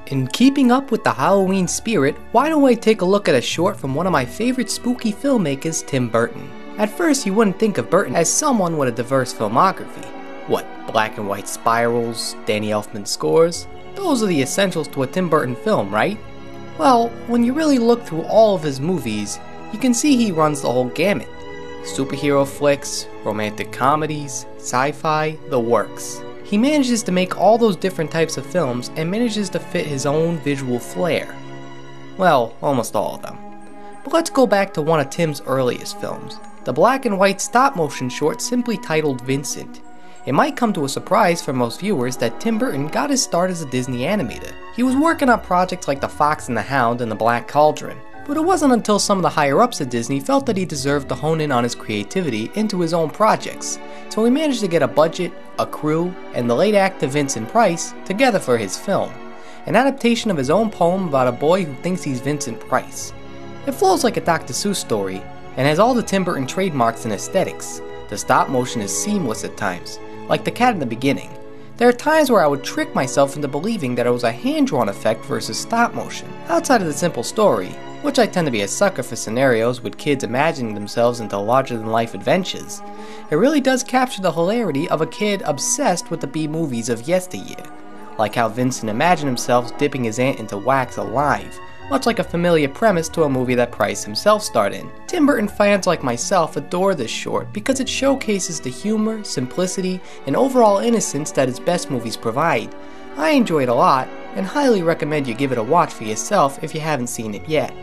In keeping up with the Halloween spirit, why don't I take a look at a short from one of my favorite spooky filmmakers, Tim Burton. At first you wouldn't think of Burton as someone with a diverse filmography. What, black and white spirals, Danny Elfman scores? Those are the essentials to a Tim Burton film, right? Well, when you really look through all of his movies, you can see he runs the whole gamut. Superhero flicks, romantic comedies, sci-fi, the works. He manages to make all those different types of films and manages to fit his own visual flair. Well, almost all of them. But let's go back to one of Tim's earliest films, the black and white stop motion short simply titled Vincent. It might come to a surprise for most viewers that Tim Burton got his start as a Disney animator. He was working on projects like The Fox and the Hound and The Black Cauldron, but it wasn't until some of the higher ups at Disney felt that he deserved to hone in on his creativity into his own projects, so he managed to get a budget, a crew, and the late actor Vincent Price together for his film, an adaptation of his own poem about a boy who thinks he's Vincent Price. It flows like a Dr. Seuss story, and has all the Tim Burton trademarks and aesthetics. The stop motion is seamless at times, like the cat in the beginning. There are times where I would trick myself into believing that it was a hand-drawn effect versus stop motion. Outside of the simple story, which I tend to be a sucker for scenarios with kids imagining themselves into larger-than-life adventures, it really does capture the hilarity of a kid obsessed with the B-movies of yesteryear, like how Vincent imagined himself dipping his aunt into wax alive, much like a familiar premise to a movie that Price himself starred in. Tim Burton fans like myself adore this short because it showcases the humor, simplicity, and overall innocence that his best movies provide. I enjoy it a lot, and highly recommend you give it a watch for yourself if you haven't seen it yet.